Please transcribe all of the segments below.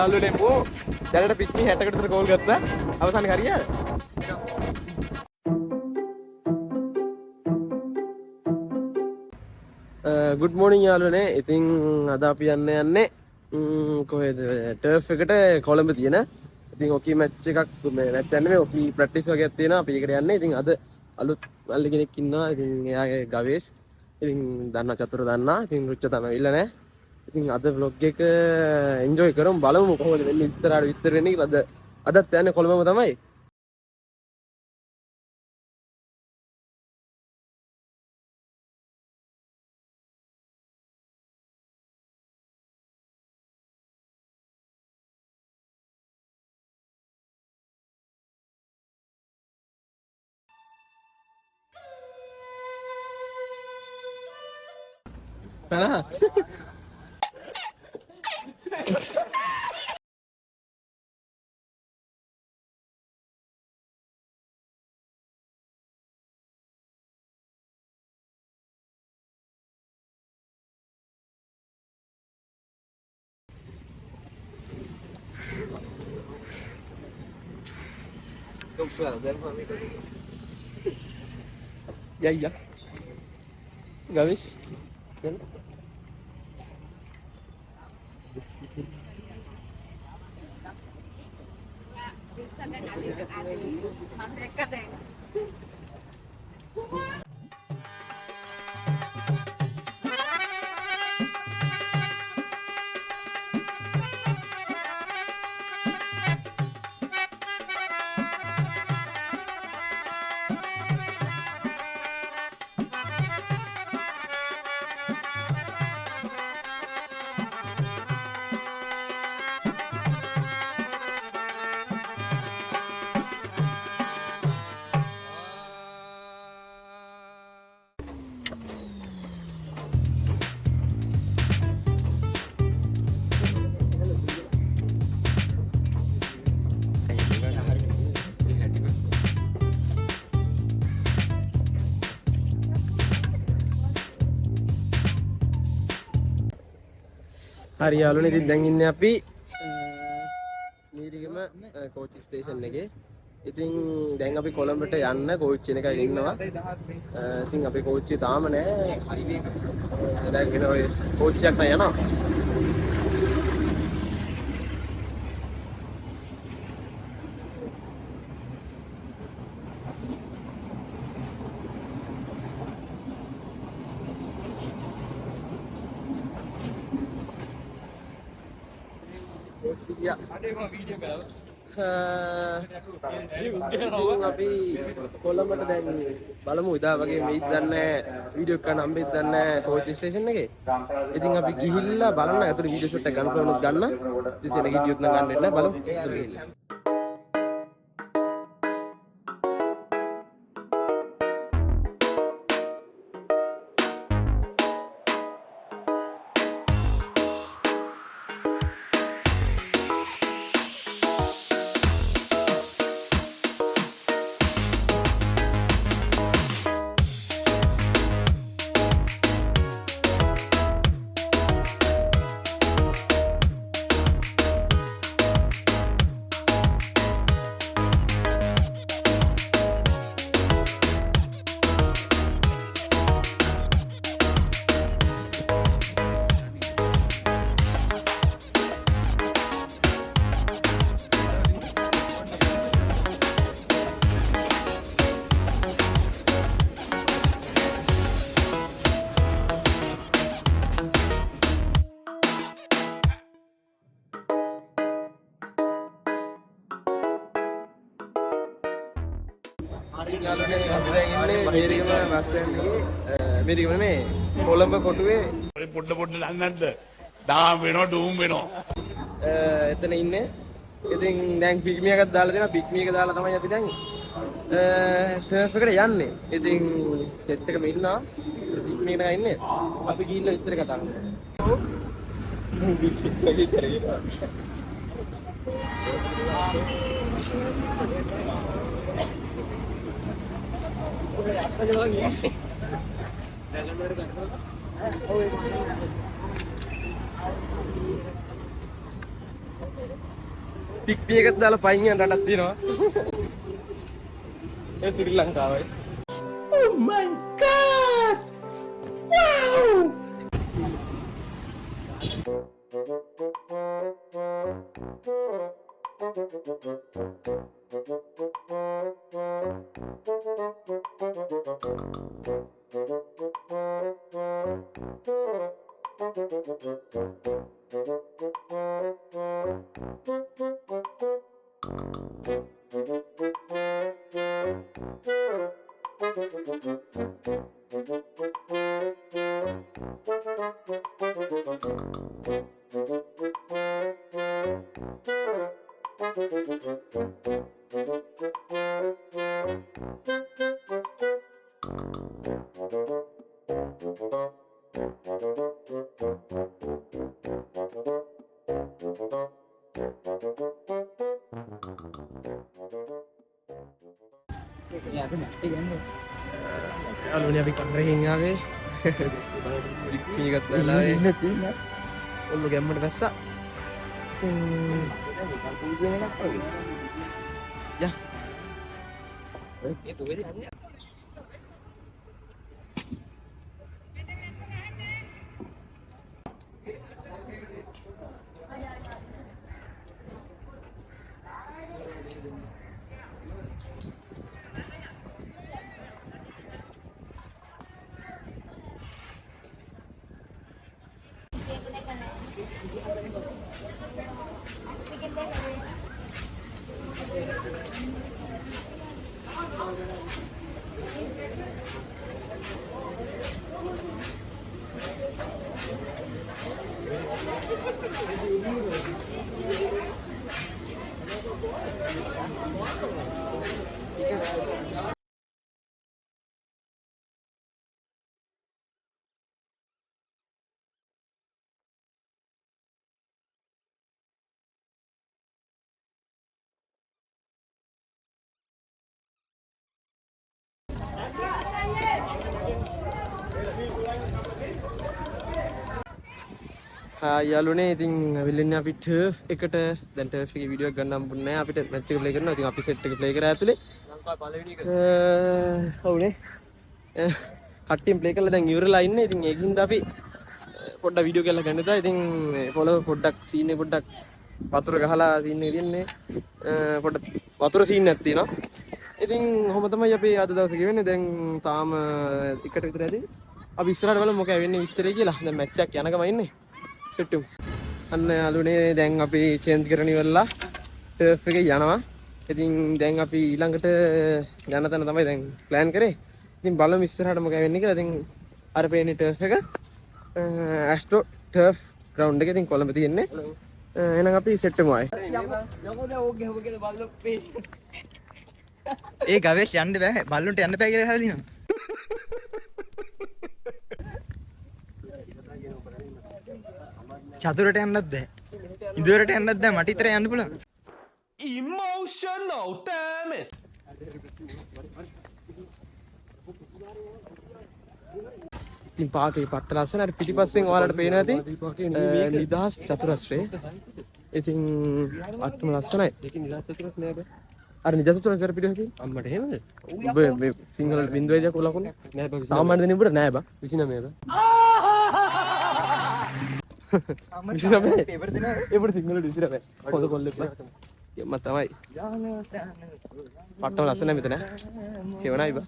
යාළුවනේ පෝ දැනට පිට්නි 60කට විතර කෝල් ගත්තා. අවසානයේ හරියද? good morning යාළුවනේ. ඉතින් අද අපි යන්නේ කොහෙද? ටර්ෆ් එකට කොළඹ තියෙන. ඉතින් ඔකී මැච් එකක් මේ මැච් යන්නේ මේ ඔකී ප්‍රැක්ටිස් වගේක් තියෙනවා. අපි ඒකට යන්නේ. ඉතින් අද අලුත් මල්ලි කෙනෙක් ඉන්නවා. ඉතින් එයාගේ ගවේෂ්. ඉතින් දන්නා චතුර දන්නා. ඉතින් රුච්ච තමයි ඉල්ල නැහැ. ඉතින් අද vlog එක enjoy කරමු බලමු කොහොමද වෙන්නේ ඉස්සරහට විස්තර වෙන්නේ කියලා. අදත් යන්නේ කොළඹම තමයි. Pernah? Ya iya. Gawis. Hari යාළුවනේ ඉතින් දැන් ඉන්නේ අපි මීරිගම කෝච්චි ස්ටේෂන් එකේ. ඉතින් දැන් අපි කොළඹට යන්න කෝච්චි එකක ඉන්නවා. ඉතින් අපේ කෝච්චිය තාම නෑ. දැන් වෙන ඔය කෝච්චියක් නෑ යනවා. Ya. අපි කොළඹට දැන් බලමු ඉදා වගේ මේත් දන්නේ වීඩියෝ එකක් හම්බෙත් දන්නේ කෝච්චි ස්ටේෂන් එකේ. ඉතින් අපි ගිහිල්ලා බලන්න ඇතුළේ වීඩියෝ ෂොට් එක ගන්න පුළුවන් ගන්න. ඉතින් සෙනග වීඩියෝත් නම් ගන්න දෙන්න බලමු. ඇතුළේ ගිහිල්ලා. අපි දැන් ඉන්නේ මේරිගම බස් ස්ටෑන්ඩ් එකේ මේරිගම නෙමෙයි කොළඹ කොටුවේ පොඩ්ඩ දන්නේ නැද්ද? දාම් වෙනවා ඩූම් වෙනවා. එතන ඉන්නේ. ඉතින් දැන් පිග්මි එකක් දාලා දෙනවා. පිග්මි එක දාලා තමයි අපි දැන් ටර්ෆ් එකට යන්නේ. ඉතින් සෙට් එකම ඉන්නවා. පිග්මි එකක ඉන්නේ. අපි ගිහිල්ලා විස්තර කතා කරමු. පික් පී එකක් දාලා පයින් යන රටක් තියෙනවා. ඒ ශ්‍රී ලංකාවයි. Oh my god! Wow! Alunnya අපි කරගෙන ආවේ මේකත් වෙලා ඉන්නේ තියෙනවා ඔන්න ගැම්මට වැස්සා යා යාළුවනේ ඉතින් අවිල්ලන්නේ අපි ටර්ෆ් එකට දැන් ටර්ෆ් එකේ වීඩියෝ එකක් ගන්න හම්බුනේ නැහැ අපිට මැච් එක ප්ලේ කරනවා. ඉතින් අපි සෙට් එක ප්ලේ කරා ඇතුලේ ලංකාවේ පළවෙනි එක ඔව්නේ කට්ටියම ප්ලේ කරලා දැන් ඉවරලා ඉන්නේ. ඉතින් ඒකින්ද අපි පොඩ්ඩක් වීඩියෝ කරලා ගන්න දා. ඉතින් පොළව පොඩ්ඩක් සීන් එක පොඩ්ඩක් වතුර ගහලා සීන් එක තියන්නේ පොඩ්ඩක් වතුර සීන් එකක් තියෙනවා. ඉතින් කොහොම තමයි අපි අද දවසේ ගෙවෙන්නේ. දැන් තාම එකට විතර ඇති. අපි ඉස්සරහට බලමු මොකද වෙන්නේ විස්තරය කියලා. දැන් මැච් එකක් යන ගමන් ඉන්නේ. සෙට්ටු. අන්න යාළුවනේ දැන් අපි චේන්ජ් කරගෙන ඉවරලා ටර්ෆ් එකේ යනවා. ඉතින් දැන් අපි ඊළඟට යන තැන තමයි දැන් ප්ලෑන් කරේ. ඉතින් බලමු ඉස්සරහට මොකද වෙන්නේ කියලා. ඉතින් අර පේන්නේ ටර්ෆ් එක. ඇස්ට්‍රෝ ටර්ෆ් ග්‍රවුන්ඩ් එක ඉතින් කොළඹ තියෙන්නේ. එහෙනම් අපි සෙට් වෙමු ආයේ. ඒ ගවේෂ් යන්න බෑ බල්ලුන්ට යන්න බෑ කියලා හදලා දිනවා. චතුරට යන්නත් බෑ. ඉදුවරට යන්නත් බෑ මට විතර යන්න පුළුවන්. Emotional, damn it! ඉතින් පාකේ පට්ට ලස්සන අර පිටිපස්සෙන් ඔයාලට පේනවා ඇති නිදහස් චතුරස්‍රය. ඉතින් අට්ටම ලස්සනයි. ඒකේ නිදහස් චතුරස්‍රය නෑ බෑ. අර නිදහස් චතුරස්‍රය පිටිපස්සේ තියෙන අම්මට එහෙමද? ඔබ මේ සිංහල බින්දුවේ දා කොලකුණ නෑ බෑ. සාමාන්‍ය දෙනෙ උඹට නෑ බා. 29 බා. 29 පේපර් දෙනවා. ඒකට සිංහල 29. හොඳ කොල්ලෙක් බා. එම්ම තමයි. පට්ටම ලස්සනයි මෙතන. හේවණයි බා.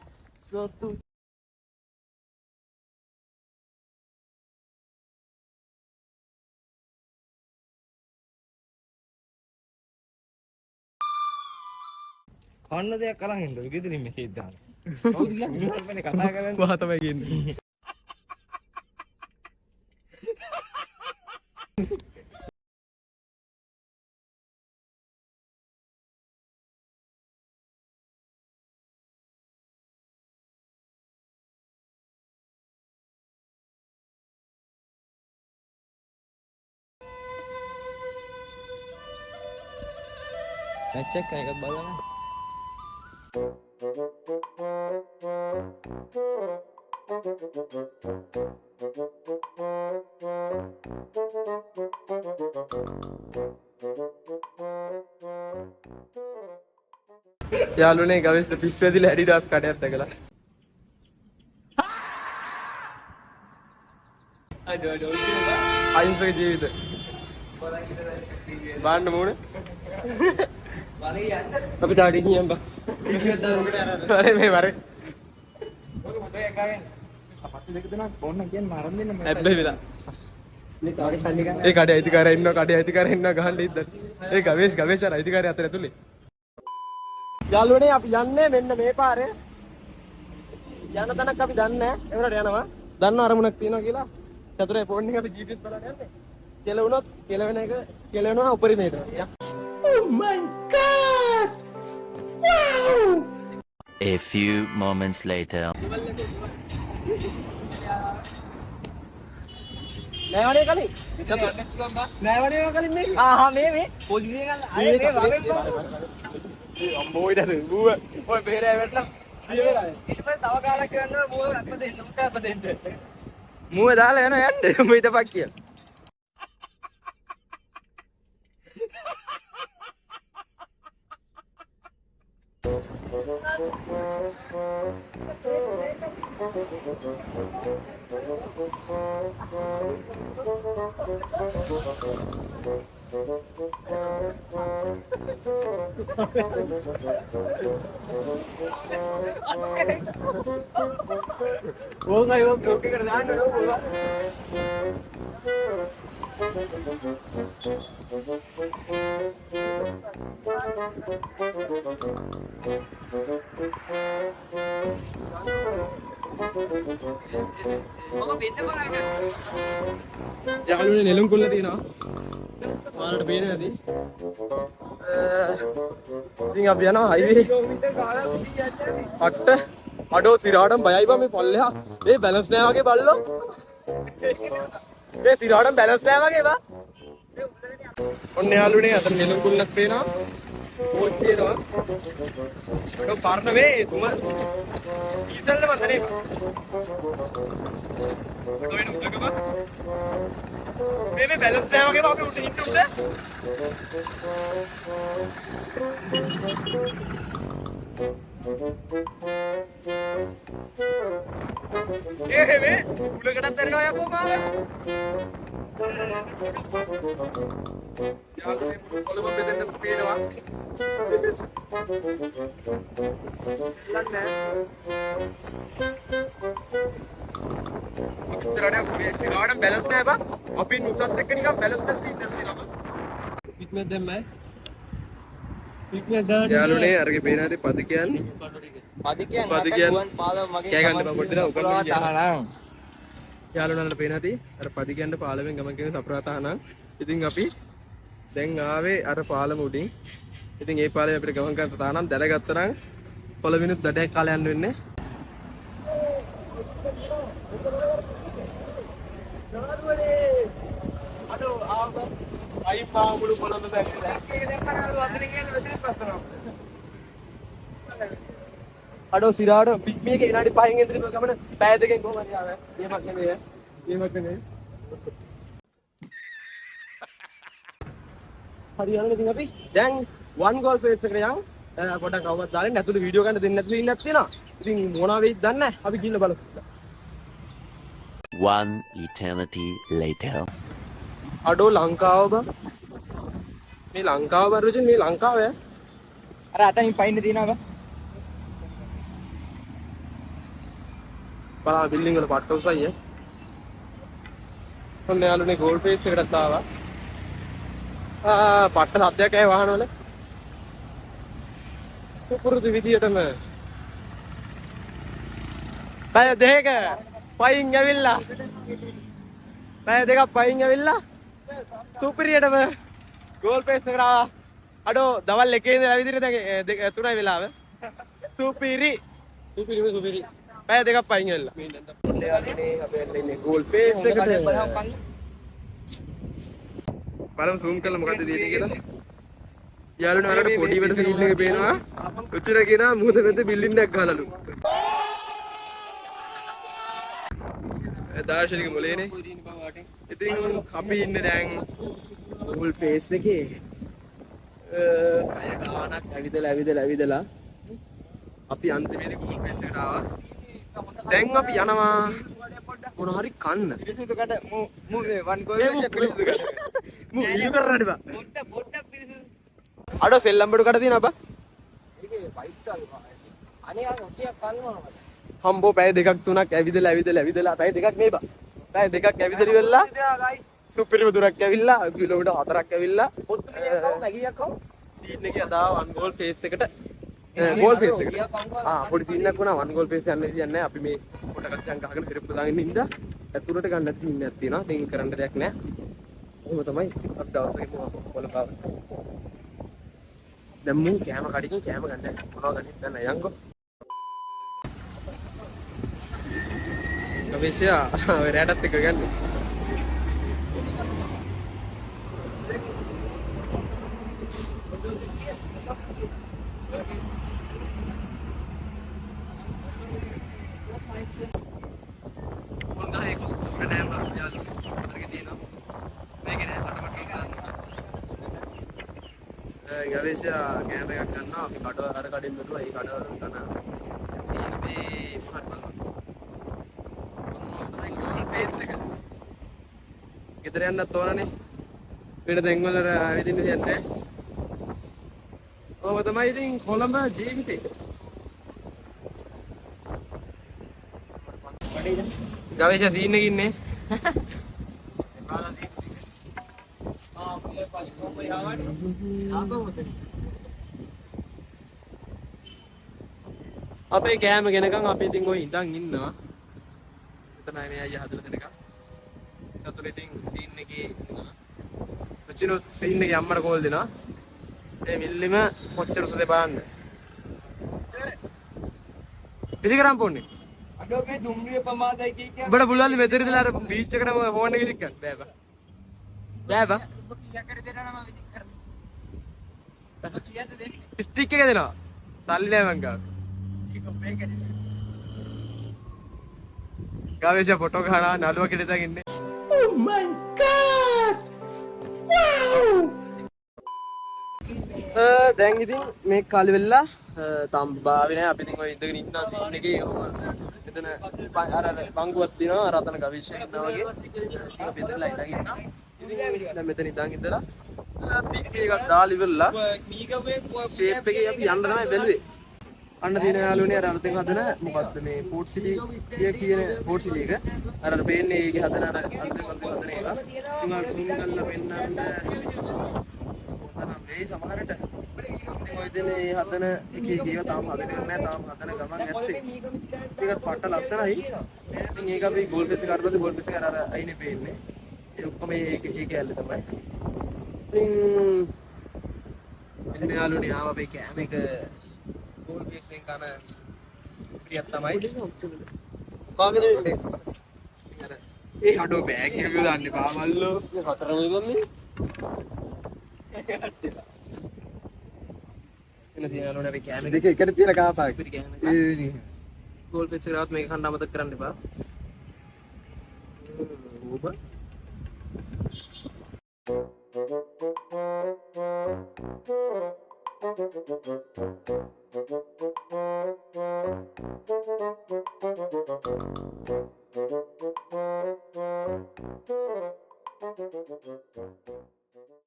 කන්න දෙයක් අරන් එන්න. ගෙදරින් මෙසේජ් දාන්න. කවුද කියන්නේ? මිනිහල්පනේ කතා කරන්නේ. වහ තමයි කියන්නේ. මැච් එක එකක් බලන්න. යාළුවනේ ගවේෂ්ට පිස්සු ඇදිලා ඇඩිඩාස් කඩයක් දැකලා. අහිංසක ජීවිත. බාන්න මූණ. අපි තාඩි කියන් බා. වරේ මේ වරේ. ඇබ්බේ වෙලා. ඒ කඩේ අයිතිකාරයා ඉන්නවා කඩේ අයිතිකාරයා ඉන්නවා ගහන්න ඉද්දා. ඒ ගවේෂ් අර අයිතිකාරයා අතර ඇතුලේ. යාළුවනේ අපි යන්නේ මෙන්න මේ පාරේ. යන තැනක් අපි දන්නේ නැහැ. ඒවලට යනවා. දන්නව අරමුණක් තියෙනවා කියලා. චතුරේ ෆෝන් එක අපි GPS බලන්න යන්නේ. කෙලවුනොත් කෙලවෙන එක කෙලවෙනවා උපරිමයට. Oh my god! Wow! A few moments later. නෑවනේ කලින්. නෑවනේ කලින් මේ. මේ පොලිසිය ගන්න. අය මේ වගේ අම්මෝ ඉතද ඌව ඔය බේරෑ වැටලා ඊට පස්සේ තව කාලයක් යනවා මූව අපදෙන්න මූව දාලා යනවා යන්න මූ හිටපක් කියලා वो गई वो टोके कर ध्यान दो बोला යාළුවනේ නෙළුම් කොල්ල තියෙනවා ඔයාලට පේන්නේ නැති ඉතින් අපි යනවා හයිවේ අට අඩෝ සිරාටම බයයි බා මේ පල්ලෙහා මේ බැලන්ස් නෑ වගේ බල්ලෝ මේ සිරාටම බැලන්ස් නෑ වගේ බා ඔන්න යාළුවනේ අතන නෙළුම් කොල්ලක් පේනවා ඕච්චේනවා අඩෝ පාරට වේ තුම ඊසල්ල මන්දනේ මේ බැලන්ස් නෑ වගේ බා අපි උඩ ඉන්න උඩ මේ උලකටත් දරනවා යකෝ මාව යාළුවනේ පොළොව බෙදෙන්න පේනවා ලන්නේ අපි සිරාඩම් බැලන්ස් නෑ බා අපි නුසත් එක්ක නිකන් බැලන්ස් නැති සීන් එකක් තියෙනවා පිට්මෙන් දැම්මයි පිට්මෙන් දාන්න යාළුවනේ අරගේ පේනාදී පද කියන්නේ පද කියන්නේ පාදම මගේ කෑ ගන්න බා පොඩ්ඩක් උකල්ලා තහනම් යාළුවනන්ට පේනාදී අර පද කියන්න පාලමෙන් ගමන් කියන සප්‍රා තහනම් ඉතින් අපි දැන් ආවේ අර පාලම උඩින් ඉතින් ඒ පාලේ අපිට ගමන් කරන්න තහනම් දැනගත්තා නම් පොළොවිනුත් දඩයක් කාලේ යන්න වෙන්නේ අඩෝ ආව අයි පාමුළු කොළඹ බැරිලා ඒක දැක්කම අතරින් යන මෙතන පස්සනවා අඩෝ සිරාට මේක විනාඩි 5න් ඉඳන් ගමන පැය දෙකෙන් කොහමද ආවේ මේමක් නෙමෙයි හරි යනවා ඉතින් අපි දැන් වන් ගෝල් ෆේස් එකට යන් පොඩක් කවවත් දාලා නැතුළු වීඩියෝ ගන්න දෙන්නේ නැති සීන් එකක් තියෙනවා ඉතින් මොනවා වෙයිද දන්නේ නැහැ අපි ගිහින් බලමු One eternity later. අඩෝ ලංකාව බා මේ ලංකාව බරුජින් මේ ලංකාව අර අතනින් පයින්න දිනවා බා බිල්ඩින් වල පට්ට උසයි ඔන්න යාළුවනේ ගෝල් ෆේස් එකටත් ආවා පට්ට සද්දයක් ඇයි වාහන වල සුපුරුදු විදියටම පැය දෙක පයින් ඇවිල්ලා පැය දෙකක් පයින් ඇවිල්ලා සුපිරියටම ගෝල් පේස් එකට ආවා අඩෝ දවල් 1 ඉඳලා විදිහට දැන් 3යි වෙලාව සුපිරි පැය දෙකක් පයින් ඇවිල්ලා යාළුවනේ අපි ඉන්නේ ගෝල් පේස් එකට බලමු zoom කරලා මොකද්ද තියෙන්නේ කියලා යාළුවනේ වලට පොඩි වෙන සීන් එක පේනවා උචිර කියනවා මුහුද මැද බිල්ඩින් එකක් ගහලාලු දාර්ශනික මොලේනේ ඉතින් අපි ඉන්නේ දැන් ගෝල් ෆේස් එකේ ගානක් ඇවිදලා අපි අන්තිමේදී ගෝල් ෆේස් එකට ආවා. දැන් අපි යනවා මොන හරි කන්න. පිරිසිදු කඩ මූ වන් ගෝල් එක පිරිසිදු කඩ. මූ ඉලු කරන්නට බා. පොඩ්ඩක් පිරිසිදු. අඩ සෙල්ලම් බඩු කඩ තියෙන අපා. ඒකේ ෆයිට් කරනවා. අනේ අර ඔටියක් කන්නවා. හම්බෝ පැය දෙකක් තුනක් ඇවිදලා පැය දෙකක් නේ බා. පැය දෙකක් ඇවිදලි වෙලා සුපිරිම දුරක් ඇවිල්ලා කිලෝමීටර් 4ක් ඇවිල්ලා සීන් එකේ අදා වන් ගෝල් ෆේස් එකට ගෝල් ෆේස් එකට පොඩි සීන් එකක් වුණා වන් ගෝල් ෆේස් යන්න කියන්නේ අපි මේ පොඩකට සං ගහගෙන සිරප්පු දාගෙන ඉඳලා ඇතුළට ගන්න නැති සීන් එකක් තියෙනවා. ඉතින් කරන්න දෙයක් නැහැ. එහෙම තමයි අපි දවසක මොලපාව. දැන් මු කැම කඩකින් කැම ගන්න මොනවා ගන්නද දැන් යන්කෝ. ගවේෂයා ඔය රැටත් එක ගන්න. ගවේෂයා කැම එකක් ගන්නවා. අපි කඩ අර කඩින් බැලුවා. ඒ කඩවල ගන්න. ඉතින් අපි ෆාට් බලනවා. ෆේස් එක. ගෙදර යන්නත් ඕනනේ. වෙන තැන්වල විදින්න දෙයක් නැහැ. ඔබ තමයි ඉතින් කොළඹ ජීවිතේ. ගවේෂයා සීන් එකේ ඉන්නේ. අපේ කෑම ගෙනකන් අපි ඉතින් ඔය ඉඳන් ඉන්නවා. එතනයි නේ අයියා හදලා දෙනකම්. සතුට ඉතින් සීන් එකේ ඉන්නවා. රුචිනු සීන් එකේ අම්මර කෝල් දෙනවා. ඒ මිල්ලිම කොච්චර සුදේ බලන්න. ඉතිකරම් පොන්නේ. අඩෝ මේ දුම්රිය ප්‍රමාදයි කිය කිය. උඹට පුළුවන් මෙතන ඉඳලා අර බීච් එකට ෆෝන් එක විසික් ගන්න. බෑ බා. බෑ බා. කීයකට දෙනවා මම විසික් කරනවා. කීයද දෙන්නේ? ස්ටික් එක දෙනවා. සල්ලි නෑ මං ගාව. ගාවේෂ ෆොටෝ ගහනවා නළුව කෙලෙසන් ඉන්නේ. Oh my god! Wow! දැන් ඉතින් මේ කාලෙ වෙලා තාම බාවේ නෑ අපි ඉතින් ඔය ඉඳගෙන ඉන්න සීන් එකේ ඔහම එතන අර බංගුවක් තියෙනවා රතන ගවේෂය ඉන්නවා වගේ අපි එතනලා ඉඳන් ඉන්නවා. ඉතින් දැන් මෙතන ඉඳන් ඉඳලා අපි එකක් දාලා ඉවරලා ෂේප් එකේ අපි යන්න තමයි බැලුවේ. අන්න දින යාළුවනේ අර අලුතෙන් හදන මොකද්ද මේ පෝට් සිටි කියන පෝට් සිටි එක අර පේන්නේ ඒකේ හදන අර අලුතෙන් හදන එක. ඉතින් අර සූම් කරලා පෙන්නන්න අතන මේ සමහරට ඉතින් ඔය දිනේ හදන එකේ ඒවා තාම හදන්නේ නැහැ. තාම හදන ගමන් ඇත්තේ. ඒක පට්ට ලස්සනයි. ඉතින් ඒක අපි ගෝල් ෆේස් එක අරපස්සේ ගෝල් ෆේස් එක අර අයිනේ පේන්නේ. ඒ ඔක්කොම ඒක ඇල්ල තමයි. ඉතින් එන්න යාළුවනේ ආව අපේ කෑම එක ගෝල් ෆේස් එකෙන් කන ප්‍රියක් තමයි. කාගෙද වෙන්නේ? අර ඒ හඩෝ බෑග් එක දාන්න එපා මල්ලෝ. මේ හතරම ඉවන්නේ. එන දින යාළුවනේ අපි කෑම දෙක එකට තියලා කාපාක්. ඒ ගෝල් ෆේස් එකවත් මේක කන්න අමතක කරන්න එපා. ඕබ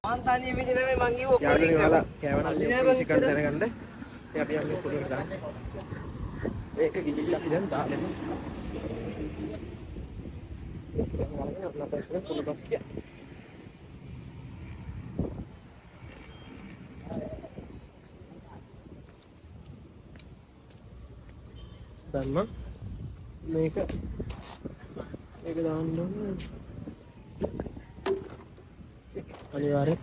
මාන්තානිය විදිහ නෙමෙයි මං කිව්ව යාළුවනේ ඔයාලා කෑවනම් පොලිසි කන් දැනගන්න. ඉතින් අපි යන්නේ පොලිසියට දාන්න. මේක ගිහිල්ලා අපි දැන් දාන්න. දැම්ම මේක දාන්න ඕනේ. අනිවාර්යෙන්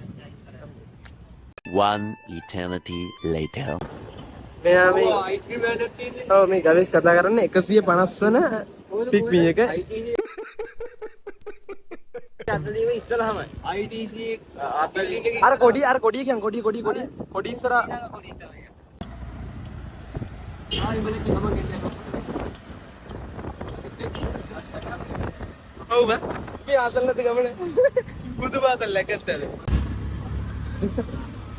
One eternity later. මෙයා මේ අයිස්ක්‍රීම් වලට තියෙන්නේ. ඔව් මේ ගවේෂ් කතා කරන්නේ 150 වන පික්මී එක. අතදීව ඉස්සලහමයි. ITC අතදීට අර කොඩිය කියන් කොඩි ඉස්සර ඔව් බා මේ ආසල් නැති ගමනේ බුදු පාතල් ලැකත්තල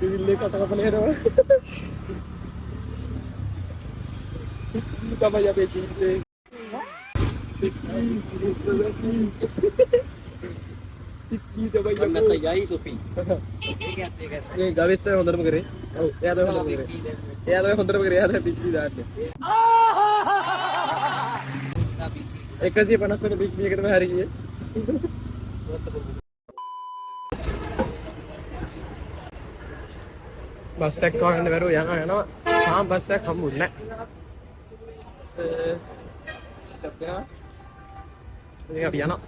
පිරිල්ලේ කට කපලා යනවා. තමයි අපේ ජීවිතේ. යයි සොපි. මේ ගවස්තර හොඳටම කරේ. ඔව් එයා තමයි හොඳටම කරේ. එයා තමයි හොඳටම කරේ. එයා තමයි පිච්චි දාන්නේ. 150 වෙන පිච්චි එකටම හරි ගියේ. බස් එක ගන්න බැරුව යනවා. තාම බස් එකක් හම්බුන්නේ නැහැ. චප්පිනා. ඉතින් අපි යනවා.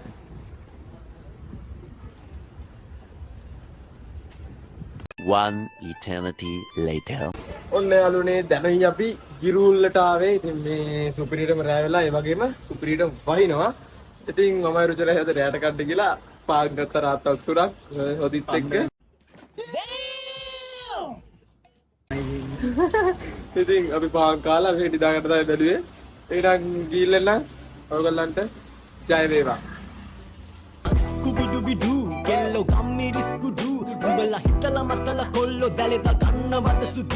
One eternity later. ඔන්න යාළුවනේ දැන් අපි ගිරුල්ලට ආවේ. ඉතින් මේ සුපිරිටම රෑ වෙලා ඒ වගේම සුපිරිට වහිනවා. ඉතින් මම රුචලා හැද රැයට කඩ ගිහලා පාන් ගත්ත රාත්තක් තුරක් හොදිත් එක්ක. ඉතින් අපි පාන් කාලා මේ නිදාගන්න තමයි බැලුවේ. ඒකනම් ගිහිල්ලා නම් ඔයගොල්ලන්ට ජය වේවා. Scooby-Dooby-Doo, yellow gummy disco-doo. Zubala hitala matala kollo daleta kannawada sudhu.